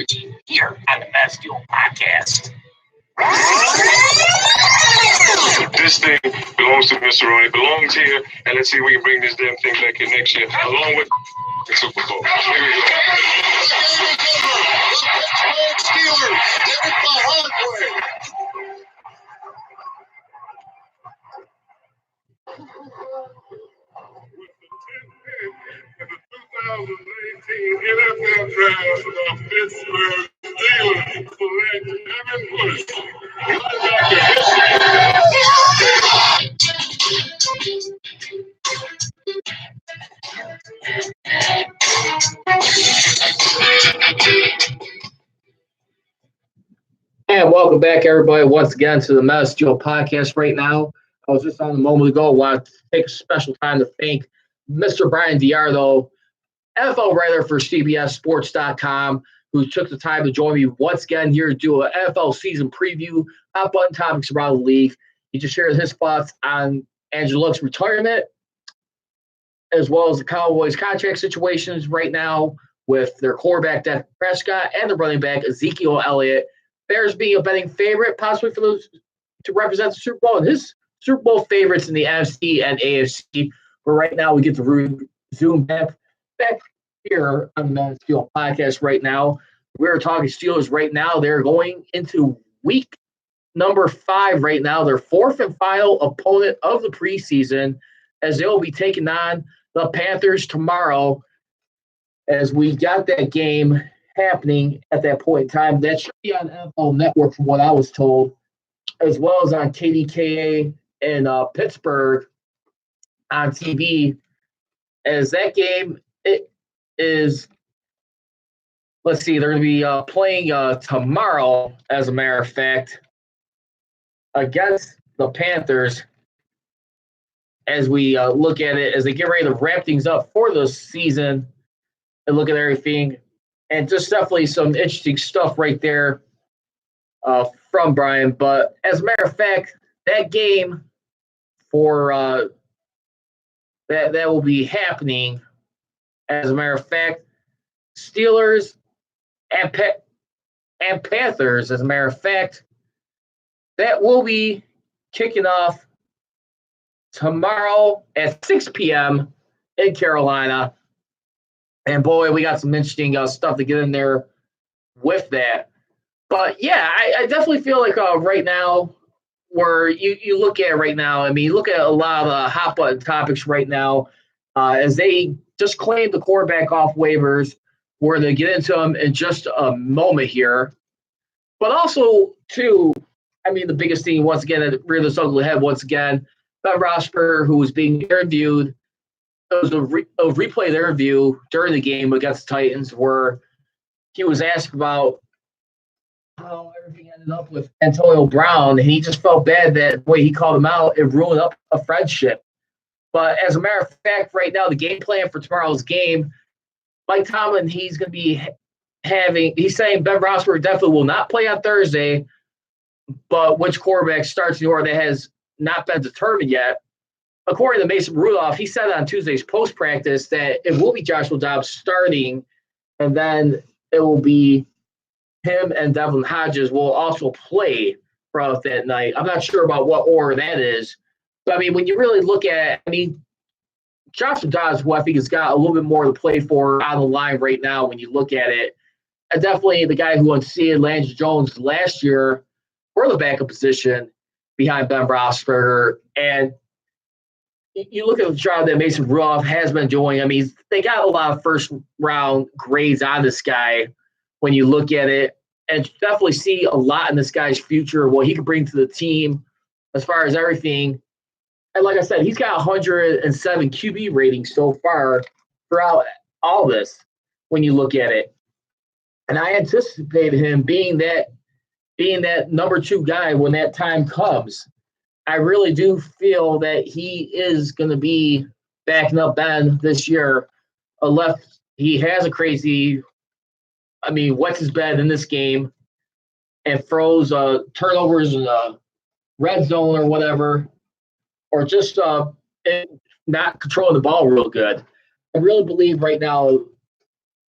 here on the Mass Fuel Podcast. This thing belongs to Mr. Ronnie, belongs here, and let's see if we can bring this damn thing back here next year, along with the Super Bowl. Here we go. Steelers did it the hard way. In the 2018 NFL Draft, the Pittsburgh Steelers select Devin Bush, linebacker, And welcome back, everybody, once again to the Mass Fuel Podcast right now. I was just on a moment ago. I want to take a special time to thank Mr. Brian Diardo, NFL writer for CBSSports.com, who took the time to join me once again here to do an NFL season preview, hot button topics around the league. He just shared his thoughts on Andrew Luck's retirement, as well as the Cowboys' contract situations right now with their quarterback, Dak Prescott, and the running back, Ezekiel Elliott. Bears being a betting favorite, possibly for those to represent the Super Bowl, and his Super Bowl favorites in the NFC and AFC. But right now, we get to zoom back here on the Mass Fuel Podcast right now. We're talking Steelers right now. They're going into week number 5 right now, their fourth and final opponent of the preseason, as they'll be taking on the Panthers tomorrow, as we got that game happening at that point in time. That should be on NFL Network from what I was told, as well as on KDKA in Pittsburgh on TV. As that game, it is, let's see, they're going to be playing tomorrow, as a matter of fact, against the Panthers, as we look at it, as they get ready to wrap things up for the season and look at everything. And just definitely some interesting stuff right there from Brian. But as a matter of fact, that game for that will be happening. As a matter of fact, Steelers and Panthers, as a matter of fact, that will be kicking off tomorrow at 6 p.m. in Carolina. And boy, we got some interesting stuff to get in there with that. But yeah, I definitely feel like right now, where you look at right now, I mean, you look at a lot of the hot button topics right now, as they just claimed the quarterback off waivers. We're going to get into them in just a moment here. But also, too, I mean, the biggest thing, once again, that reared its ugly head once again, Ben Roethlisberger, who was being interviewed. It was a replay interview during the game against the Titans where he was asked about how everything ended up with Antonio Brown, and he just felt bad that the way he called him out, it ruined up a friendship. But as a matter of fact, right now, the game plan for tomorrow's game, Mike Tomlin, he's going to be he's saying Ben Roethlisberger definitely will not play on Thursday, but which quarterback starts in the order that has not been determined yet. According to Mason Rudolph, he said on Tuesday's post-practice that it will be Joshua Dobbs starting, and then it will be him and Devlin Hodges will also play throughout that night. I'm not sure about what order that is. But, I mean, when you really look at Joshua Dobbs, who I think has got a little bit more to play for on the line right now when you look at it. And definitely the guy who unseated Landry Jones last year for the backup position behind Ben Roethlisberger. And you look at the job that Mason Rudolph has been doing. I mean, they got a lot of first-round grades on this guy when you look at it, and definitely see a lot in this guy's future, what he could bring to the team as far as everything. And like I said, he's got 107 QB ratings so far throughout all this when you look at it. And I anticipated him being that number 2 guy when that time comes. I really do feel that he is going to be backing up Ben this year. He has a crazy, what's his bed in this game and throws turnovers in the red zone or whatever, or just not controlling the ball real good. I really believe right now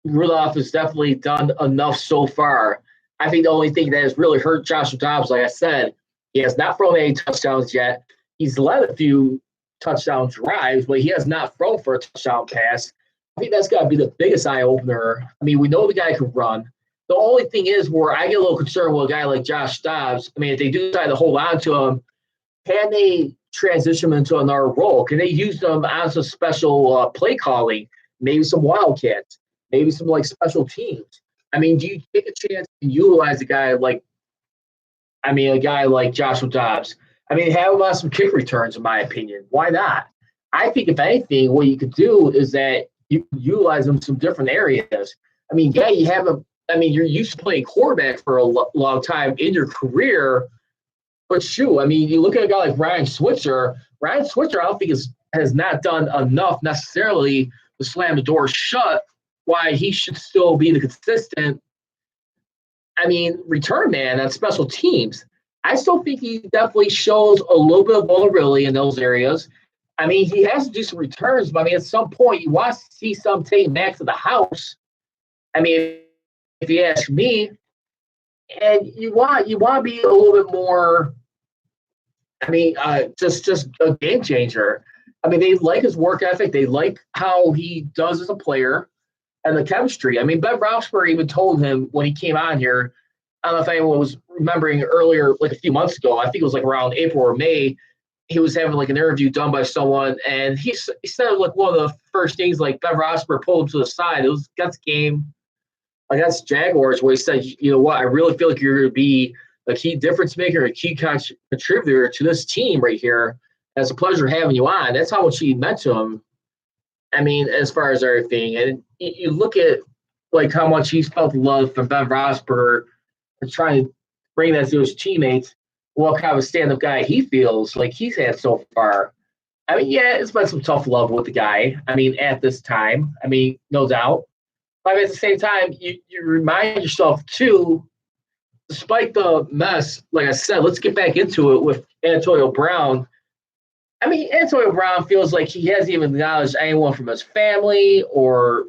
Rudolph has definitely done enough so far. I think the only thing that has really hurt Joshua Dobbs, like I said, he has not thrown any touchdowns yet. He's led a few touchdown drives, but he has not thrown for a touchdown pass. I think that's got to be the biggest eye opener. I mean, we know the guy can run. The only thing is where I get a little concerned with a guy like Josh Dobbs. I mean, if they do decide to hold on to him, can they transition him into another role? Can they use them as a special play calling? Maybe some wildcats, maybe some like special teams. I mean, do you take a chance and utilize a guy like Joshua Dobbs? I mean, have him on some kick returns, in my opinion. Why not? I think if anything, what you could do is that you utilize them in some different areas. I mean, yeah, you have you're used to playing quarterback for a long time in your career, but shoot, I mean, you look at a guy like Ryan Switzer. Ryan Switzer, I don't think has not done enough necessarily to slam the door shut. Why he should still be the consistent, return man on special teams. I still think he definitely shows a little bit of vulnerability in those areas. I mean, he has to do some returns, but at some point, you want to see some taken back to the house. I mean, if you ask me, and you want to be a little bit more. Just a game changer. I mean, they like his work ethic. They like how he does as a player and the chemistry. I mean, Ben Roethlisberger even told him when he came on here. I don't know if anyone was remembering earlier, like a few months ago. I think it was like around April or May. He was having like an interview done by someone, and he said like one of the first things like Ben Roethlisberger pulled him to the side. It was against game against Jaguars where he said, you know what, I really feel like you're going to be a key difference maker, a key contributor to this team right here. And it's a pleasure having you on. That's how much he meant to him. I mean, as far as everything, and you look at like how much he's felt the love from Ben Roethlisberger and trying to bring that to his teammates. What kind of a stand-up guy he feels like he's had so far. I mean, yeah, it's been some tough love with the guy. I mean, at this time, no doubt. But at the same time, you remind yourself too, despite the mess, like I said, let's get back into it with Antonio Brown. I mean, Antonio Brown feels like he hasn't even acknowledged anyone from his family or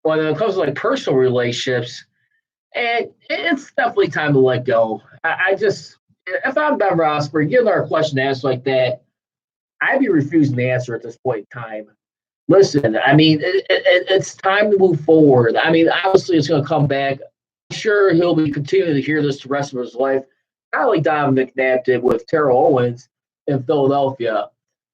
when it comes to like personal relationships. And it's definitely time to let go. I just, if I'm Ben Roethlisberger, give another question to answer like that, I'd be refusing to answer at this point in time. Listen, I mean, it's time to move forward. I mean, obviously it's going to come back. I'm sure he'll be continuing to hear this the rest of his life, kind of like Donovan McNabb did with Terrell Owens in Philadelphia.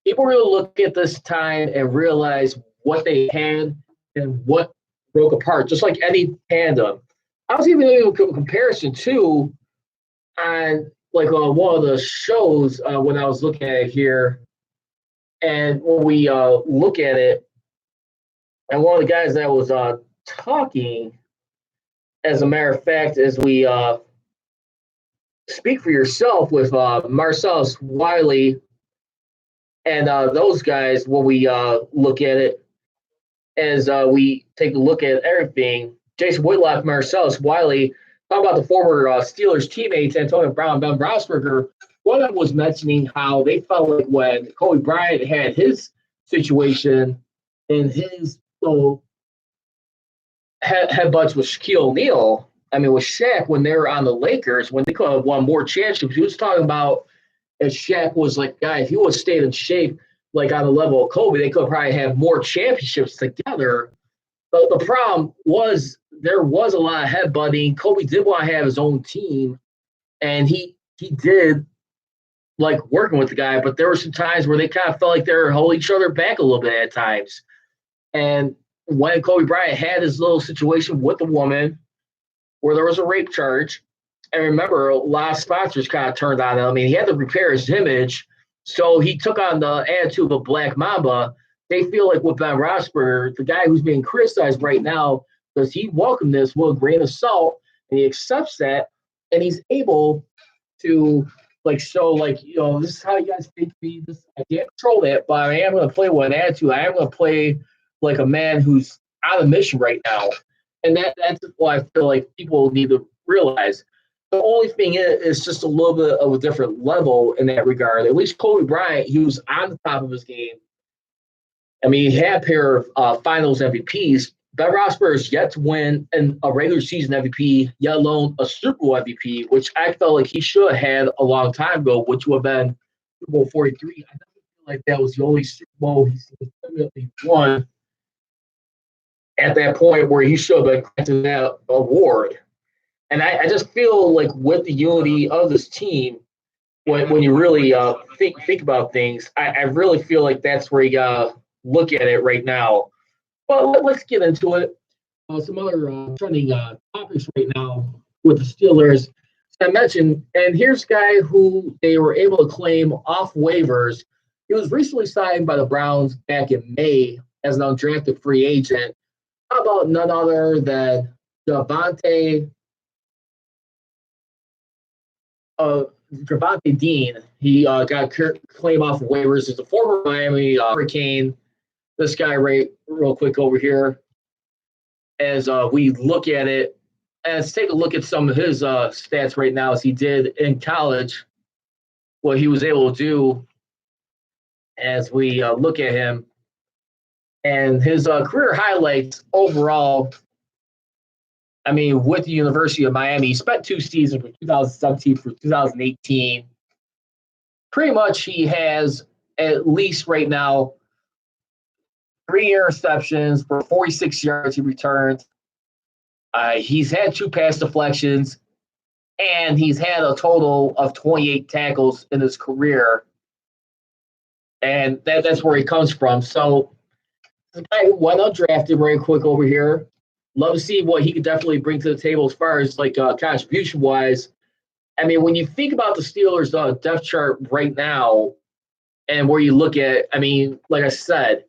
People really look at this time and realize what they had and what broke apart, just like any tandem. I was even doing a comparison too on like one of the shows when I was looking at it here. And when we look at it, and one of the guys that was talking, as a matter of fact, as we speak for yourself with Marcellus Wiley and those guys, when we look at it, as we take a look at everything, Jason Whitlock, Marcellus Wiley, talk about the former Steelers teammates, Antonio Brown, Ben Roethlisberger. One of them was mentioning how they felt like when Kobe Bryant had his situation in his headbutts with Shaquille O'Neal, with Shaq, when they were on the Lakers, when they could have won more championships, he was talking about if Shaq was like, guy, if he would have stayed in shape, like on the level of Kobe, they could probably have more championships together. But the problem was there was a lot of headbutting. Kobe did want to have his own team, and he did like working with the guy, but there were some times where they kind of felt like they were holding each other back a little bit at times. And when Kobe Bryant had his little situation with the woman where there was a rape charge, and remember, a lot of sponsors kind of turned on him. He had to repair his image, so he took on the attitude of a Black Mamba. They feel like with Ben Roethlisberger, the guy who's being criticized right now, because he welcomed this with a grain of salt, and he accepts that, and he's able to show this is how you guys think me. I can't control that, but I am going to play with an attitude. I am going to play like a man who's on a mission right now, and that's what I feel like people need to realize. The only thing is just a little bit of a different level in that regard. At least Kobe Bryant, he was on the top of his game. He had a pair of finals MVPs. Ben Roethlisberger is yet to win a regular season MVP, yet alone a Super Bowl MVP, which I felt like he should have had a long time ago, which would have been Super Bowl 43. I definitely feel like that was the only Super Bowl he legitimately won at that point where he should have been granted that award. And I just feel like with the unity of this team, when you really think about things, I really feel like that's where you got to look at it right now. Well, let's get into it. Some other trending topics right now with the Steelers. I mentioned, and here's a guy who they were able to claim off waivers. He was recently signed by the Browns back in May as an undrafted free agent. How about none other than Javonte Dean? He got claim off waivers as a former Miami Hurricane. This guy right real quick over here. As we look at it, let's take a look at some of his stats right now as he did in college, what he was able to do as we look at him. And his career highlights overall, I mean, with the University of Miami, he spent 2 seasons from 2017 through 2018. Pretty much he has, at least right now, 3 interceptions for 46 yards he returned. He's had 2 pass deflections, and he's had a total of 28 tackles in his career. And that's where he comes from. So the guy who went undrafted very quick over here. Love to see what he could definitely bring to the table as far as like contribution-wise. I mean, when you think about the Steelers' depth chart right now and where you look at, I mean, like I said,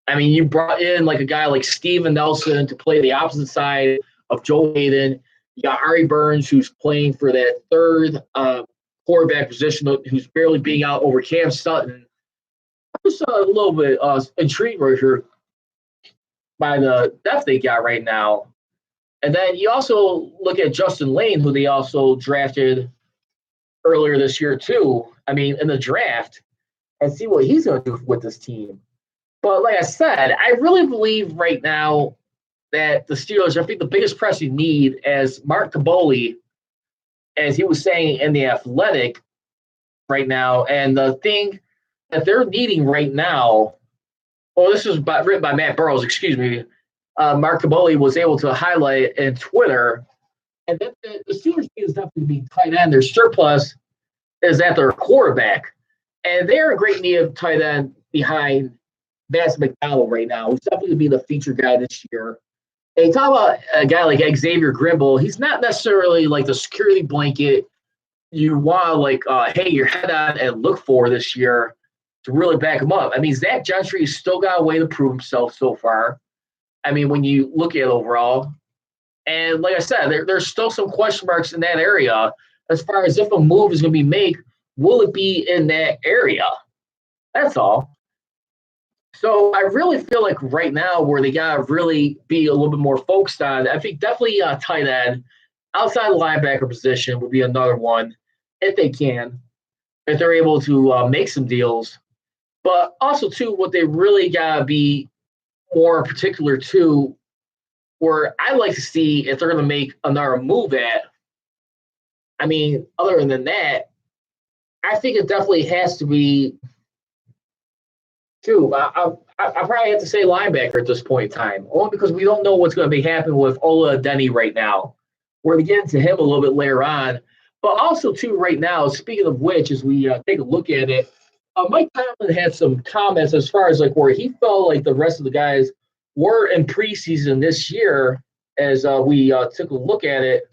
I mean, you brought in like a guy like Steven Nelson to play the opposite side of Joe Hayden. You got Ari Burns, who's playing for that third quarterback position, who's barely being out over Cam Sutton. I'm just a little bit intrigued right here by the depth they got right now. And then you also look at Justin Lane, who they also drafted earlier this year too. I mean, in the draft, and see what he's going to do with this team. But like I said, I really believe right now that the Steelers, I think the biggest pressing need, as Mark Kaboly, as he was saying in The Athletic right now, and the thing that they're needing right now, well, this was written by Matt Burrows, excuse me. Mark Kaboly was able to highlight in Twitter, and that the Steelers need is definitely be tight end. Their surplus is at their quarterback, and they're in great need of tight end behind Vance McDonald right now, who's definitely going to be the feature guy this year. And you talk about a guy like Xavier Grimble, he's not necessarily like the security blanket you want to like hang your head on and look for this year to really back him up. I mean, Zach Gentry has still got a way to prove himself so far. I mean, when you look at it overall. And like I said, there's still some question marks in that area as far as if a move is going to be made, will it be in that area? That's all. So I really feel like right now where they got to really be a little bit more focused on, I think definitely tight end, outside linebacker position would be another one if they can, if they're able to make some deals. But also, too, what they really got to be more particular to, where I like to see if they're going to make another move at. I mean, other than that, I think it definitely has to be too. I probably have to say linebacker at this point in time, only because we don't know what's going to be happening with Ola Adeniyi right now. We're going to get into him a little bit later on. But also, too, right now, speaking of which, as we take a look at it, Mike Tomlin had some comments as far as like where he felt like the rest of the guys were in preseason this year as we took a look at it.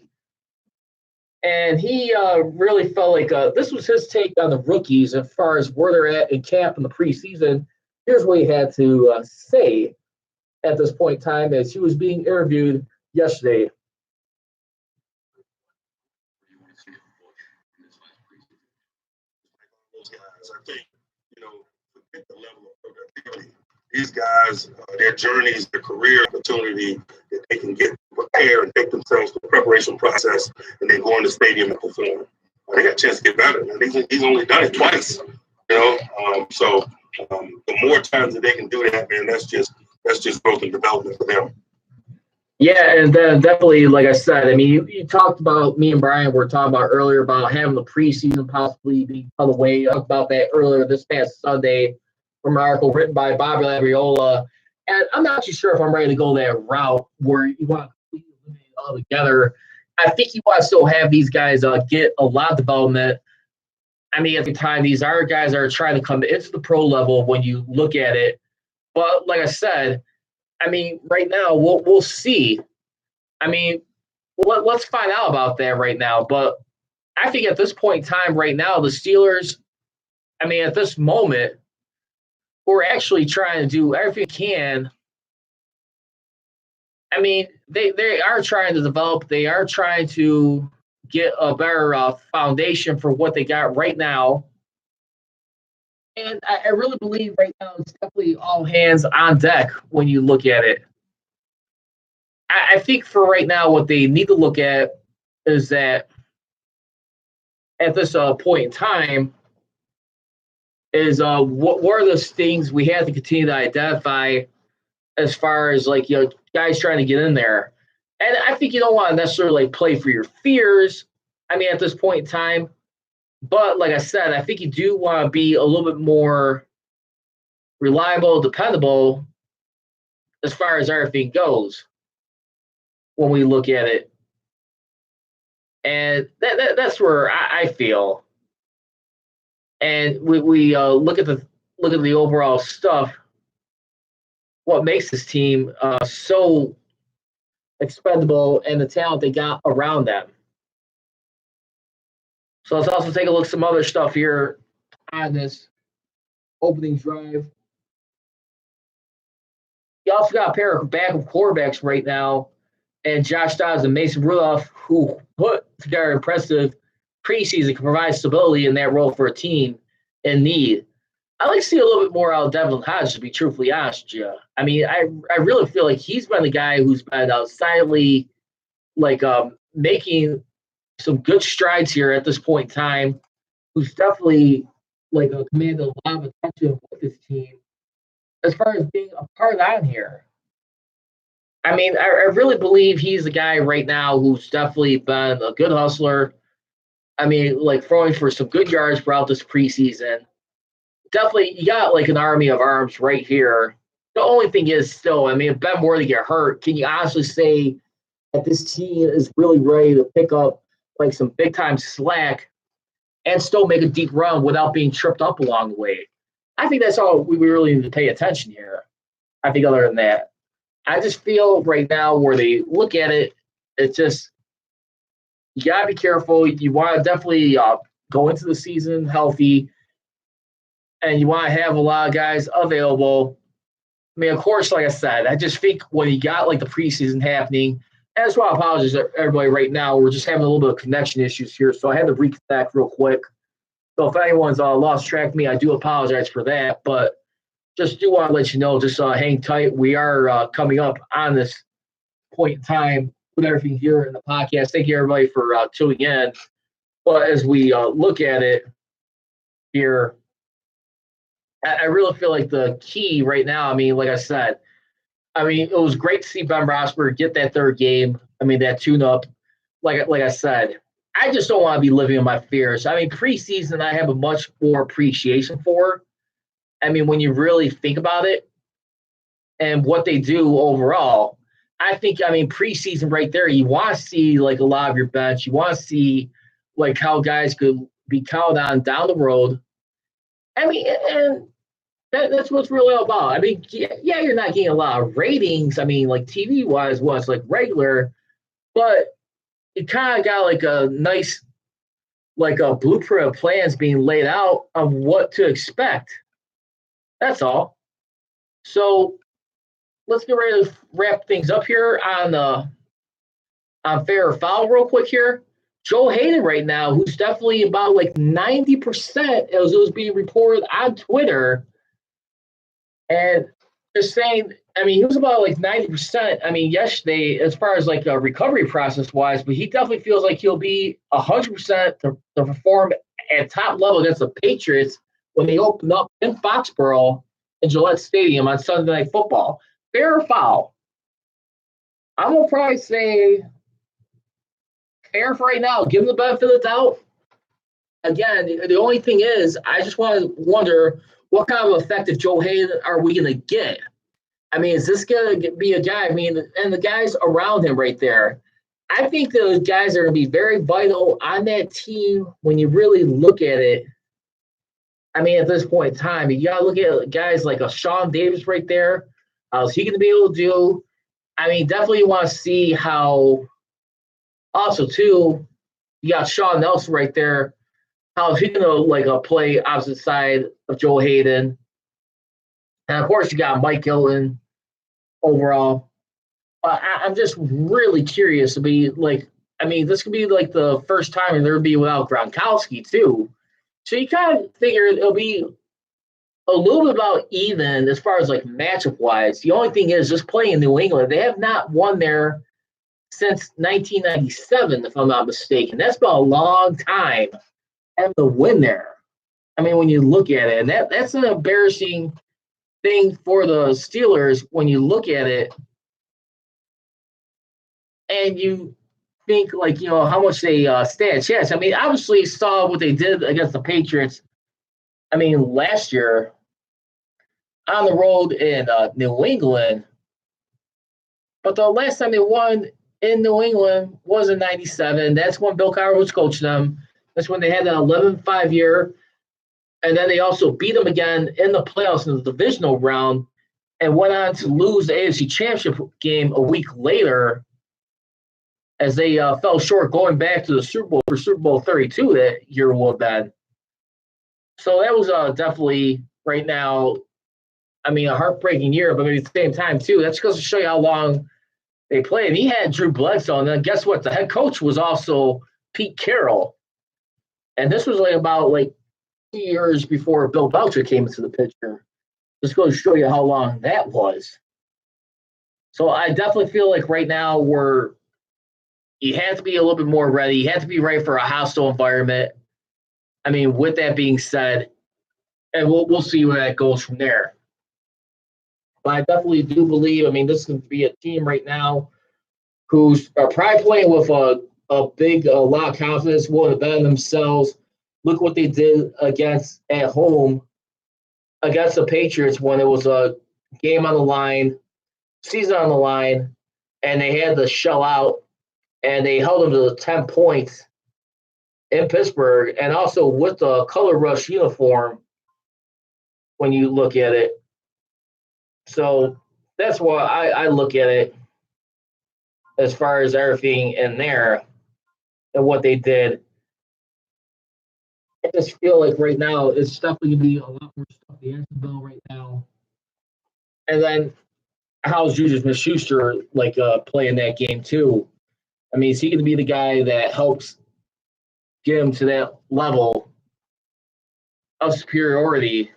And he really felt like this was his take on the rookies as far as where they're at in camp in the preseason. Here's what he had to say at this point in time as he was being interviewed yesterday. I think, forget the level of productivity. These guys, their journeys, their career opportunity, that they can get prepared and take themselves to the preparation process and then go in the stadium and perform. They got a chance to get better. He's only done it twice, So the more times that they can do that, man, that's just that's just growth and development for them. Yeah, and then definitely, like I said, I mean, you talked about, me and Brian were talking about earlier about having the preseason possibly be cut away. Talked about that earlier this past Sunday from an article written by Bobby Labriola. And I'm not too sure if I'm ready to go that route where you want to completely eliminate it all together. I think you want to still have these guys get a lot of development. I mean, at the time, these are guys that are trying to come into the pro level when you look at it. But like I said, I mean, right now, we'll see. I mean, let's find out about that right now. But I think at this point in time right now, the Steelers, I mean, at this moment, we're actually trying to do everything we can. I mean, they are trying to develop. They are trying to get a better foundation for what they got right now. And I really believe right now it's definitely all hands on deck when you look at it. I think for right now, what they need to look at is that at this point in time is what are those things we have to continue to identify as far as like, you know, guys trying to get in there. And I think you don't want to necessarily like play for your fears. I mean, at this point in time. But like I said, I think you do want to be a little bit more reliable, dependable as far as everything goes when we look at it. And that's where I feel. And we look at the overall stuff. What makes this team so expendable and the talent they got around them. So let's also take a look at some other stuff here on this opening drive. You also got a pair of backup quarterbacks right now, and Josh Dobbs and Mason Rudolph, who put together impressive preseason, can provide stability in that role for a team in need. I like to see a little bit more out of Devlin Hodge, to be truthfully honest with you. I mean, I really feel like he's been the guy who's been silently making some good strides here at this point in time, who's definitely commanded a lot of attention with this team as far as being a part on here. I mean, I really believe he's the guy right now who's definitely been a good hustler. I mean, throwing for some good yards throughout this preseason. Definitely, you got an army of arms right here. The only thing is still, I mean, if Ben Worthy get hurt, can you honestly say that this team is really ready to pick up some big time slack and still make a deep run without being tripped up along the way? I think that's all we really need to pay attention here. I think other than that, I just feel right now where they look at it, it's just, you got to be careful. You want to definitely go into the season healthy, and you want to have a lot of guys available. I mean, of course, like I said, I just think when you got the preseason happening, and that's why I apologize to everybody right now. We're just having a little bit of connection issues here, so I had to reconnect real quick. So if anyone's lost track of me, I do apologize for that. But just do want to let you know, just hang tight. We are coming up on this point in time with everything here in the podcast. Thank you, everybody, for tuning in. But as we look at it here, I really feel like the key right now, I mean, like I said, I mean, it was great to see Ben Roethlisberger get that third game. I mean, that tune-up. Like I said, I just don't want to be living in my fears. I mean, preseason, I have a much more appreciation for. I mean, when you really think about it and what they do overall, I think, I mean, preseason right there, you want to see, a lot of your bench. You want to see, how guys could be counted on down the road. I mean, and that's what's really all about. I mean, yeah, you're not getting a lot of ratings. I mean, TV-wise, what's regular, but you kind of got a nice, a blueprint of plans being laid out of what to expect. That's all. So let's get ready to wrap things up here on Fair or Foul real quick here. Joe Hayden right now, who's definitely about 90%, as it was being reported on Twitter. And just saying, I mean, he was about 90%. I mean, yesterday, as far as a recovery process wise, but he definitely feels like he'll be 100% to perform at top level against the Patriots when they open up in Foxborough in Gillette Stadium on Sunday Night Football. fair or foul? I'm gonna probably say fair for right now. Give him the benefit of the doubt. Again, the only thing is, I just want to wonder what kind of effective Joe Hayden are we gonna get? I mean, is this going to be a guy? I mean, and the guys around him right there. I think those guys are going to be very vital on that team when you really look at it. I mean, at this point in time, you got to look at guys like a Sean Davis right there. How's he going to be able to do? I mean, definitely want to see how. Also, too, you got Sean Nelson right there. How is he going to play opposite side of Joe Hayden? And of course, you got Mike Hilton overall. I'm just really curious to be I mean, this could be the first time there would be without Gronkowski, too. So you kind of figure it'll be a little bit about even as far as matchup wise. The only thing is just playing in New England, they have not won there since 1997, if I'm not mistaken. That's been a long time having to win there. I mean, when you look at it, and that's an embarrassing thing for the Steelers when you look at it and you think how much they stand a chance. I mean, obviously saw what they did against the Patriots. I mean, last year on the road in New England, but the last time they won in New England was in '97. That's when Bill Cowher was coaching them. That's when they had that 11-5 year. And then they also beat them again in the playoffs in the divisional round and went on to lose the AFC Championship game a week later as they fell short going back to the Super Bowl for Super Bowl 32 that year would have been. So that was definitely right now, I mean, a heartbreaking year, but at the same time, too, that's because to show you how long they played. And he had Drew Bledsoe, and then guess what? The head coach was also Pete Carroll. And this was about 2 years before Bill Belichick came into the picture. Just goes to show you how long that was. So I definitely feel right now you have to be a little bit more ready. You have to be ready for a hostile environment. I mean, with that being said, and we'll see where that goes from there. But I definitely do believe, I mean, this is going to be a team right now who's probably playing with a big lot of confidence, willing to bet on themselves. Look what they did at home against the Patriots when it was a game on the line, season on the line, and they had to shell out, and they held them to 10 points in Pittsburgh, and also with the color rush uniform when you look at it. So that's why I look at it as far as everything in there and what they did. I just feel right now it's definitely going to be a lot more stuff the Jacksonville right now. And then how's Juju Smith-Schuster playing that game too? I mean, is he going to be the guy that helps get him to that level of superiority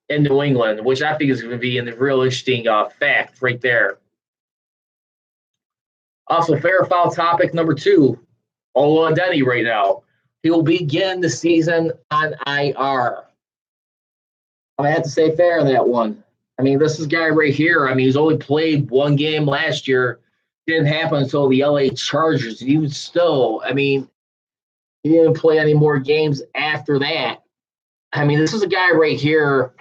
in New England, which I think is going to be a real interesting fact right there. Also, fair or foul topic number 2, Ola Adeniyi right now. He will begin the season on IR. I have to say fair on that one. I mean, this is a guy right here. I mean, he's only played one game last year. Didn't happen until the LA Chargers. He was still, I mean, he didn't play any more games after that. I mean, this is a guy right here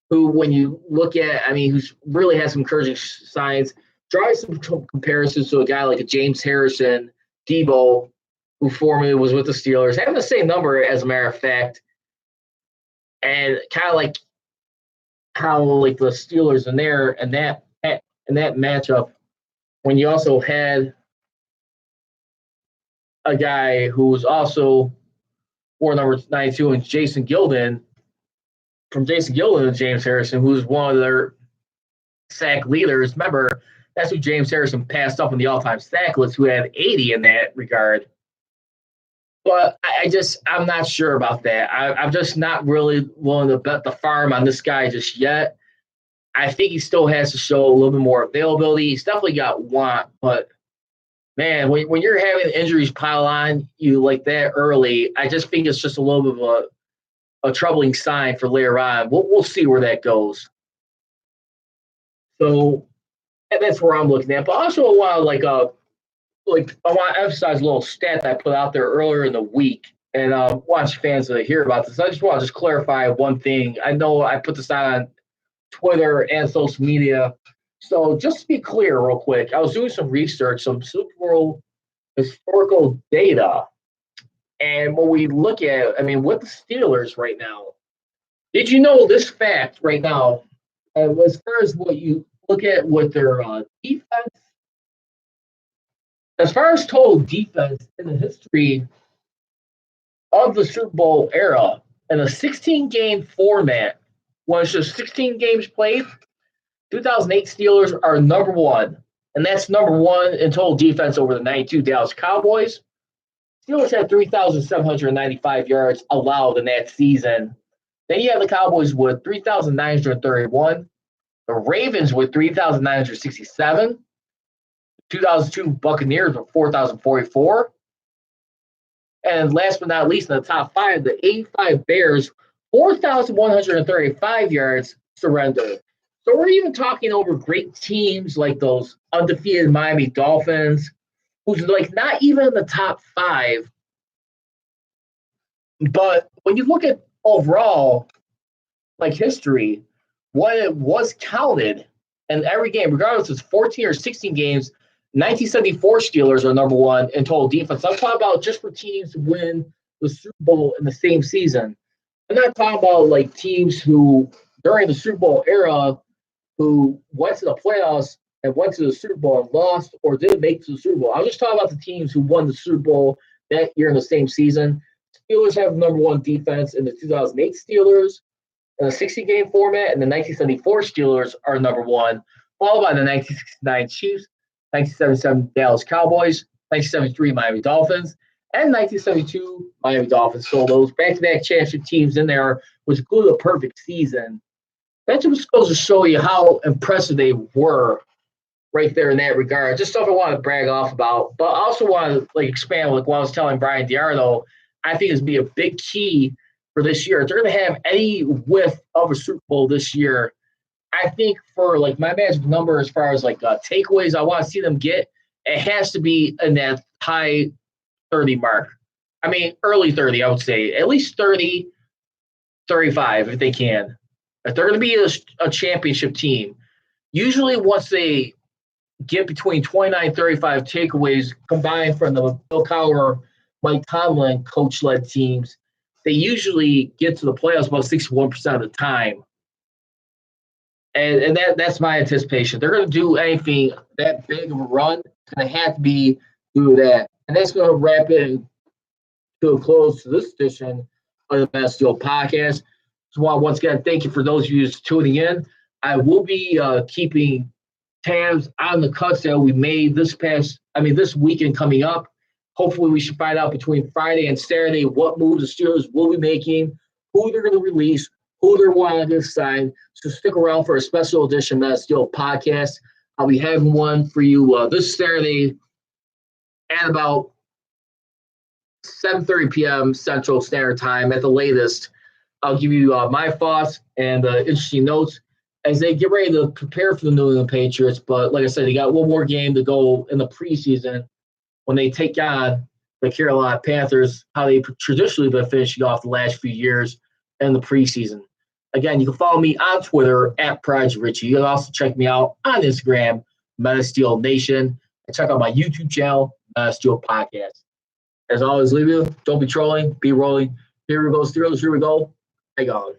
who, when you look at, I mean, who's really has some encouraging signs. Draws some comparisons to a guy like a James Harrison, Debo, who formerly was with the Steelers, having the same number, as a matter of fact, and kind of how the Steelers in there and that matchup, when you also had a guy who was also for number 92 and Jason Gilden, from Jason Gilden and James Harrison, who's one of their sack leaders. Remember, that's who James Harrison passed up on the all-time sack list, who had 80 in that regard. But I'm not sure about that. I'm just not really willing to bet the farm on this guy just yet. I think he still has to show a little bit more availability. He's definitely got want, but man, when you're having injuries pile on you like that early, I just think it's just a little bit of a troubling sign for later on. We'll see where that goes. So And that's where I'm looking at. But also, I want to I want to emphasize a little stat that I put out there earlier in the week, and watch fans to hear about this. I just want to just clarify one thing. I know I put this out on Twitter and social media. So just to be clear, real quick, I was doing some research, some Super Bowl historical data, and when we look at, I mean, with the Steelers right now, did you know this fact right now? As far as what you look at with their defense, as far as total defense in the history of the Super Bowl era, in a 16 game format, when it's just 16 games played, 2008 Steelers are number one, and that's number one in total defense over the 92 Dallas Cowboys. Steelers had 3,795 yards allowed in that season. Then you have the Cowboys with 3,931, the Ravens with 3,967, 2002 Buccaneers with 4,044, and last but not least, in the top five, the 85 Bears, 4,135 yards surrendered. So we're even talking over great teams like those undefeated Miami Dolphins, who's like not even in the top five. But when you look at overall, like history, what it was counted in every game, regardless if it's 14 or 16 games, 1974 Steelers are number one in total defense. I'm talking about just for teams to win the Super Bowl in the same season. I'm not talking about like teams who during the Super Bowl era who went to the playoffs and went to the Super Bowl and lost or didn't make it to the Super Bowl. I'm just talking about the teams who won the Super Bowl that year in the same season. Steelers have number one defense in the 2008 Steelers in a 60-game format, and the 1974 Steelers are number one, followed by the 1969 Chiefs, 1977 Dallas Cowboys, 1973 Miami Dolphins, and 1972 Miami Dolphins. So those back-to-back championship teams in there was included a perfect season. That just goes to show you how impressive they were right there in that regard. Just stuff I want to brag off about, but I also want to like expand like what I was telling Brian DiArno. I think is be a big key for this year. If they're going to have any whiff of a Super Bowl this year, I think for like my magic number as far as like takeaways I want to see them get, it has to be in that high 30 mark. I mean, early 30, I would say. At least 30, 35 if they can. If they're going to be a championship team, usually once they get between 29 and 35 takeaways combined from the Bill Cowher, Mike Tomlin coach-led teams, they usually get to the playoffs about 61% of the time. And that's my anticipation. They're going to do anything that big of a run. It's going to have to be do that. And that's going to wrap it to a close to this edition of the Best Steel Podcast. So once again, thank you for those of you tuning in. I will be keeping tabs on the cuts that we made this weekend coming up. Hopefully we should find out between Friday and Saturday what moves the Steelers will be making, who they're going to release, who they're wanting to sign. So stick around for a special edition of that Steel Podcast. I'll be having one for you this Saturday at about 7:30 p.m. Central Standard Time at the latest. I'll give you my thoughts and interesting notes as they get ready to prepare for the New England Patriots. But like I said, they got one more game to go in the preseason when they take on the Carolina Panthers, how they've traditionally been finishing off the last few years in the preseason. Again, you can follow me on Twitter at Pride Richie. You can also check me out on Instagram, Metasteel Nation, and check out my YouTube channel, Metasteel Podcast. As always, leave you. Don't be trolling, be rolling. Here we go, Steelers. Here we go. Hang on.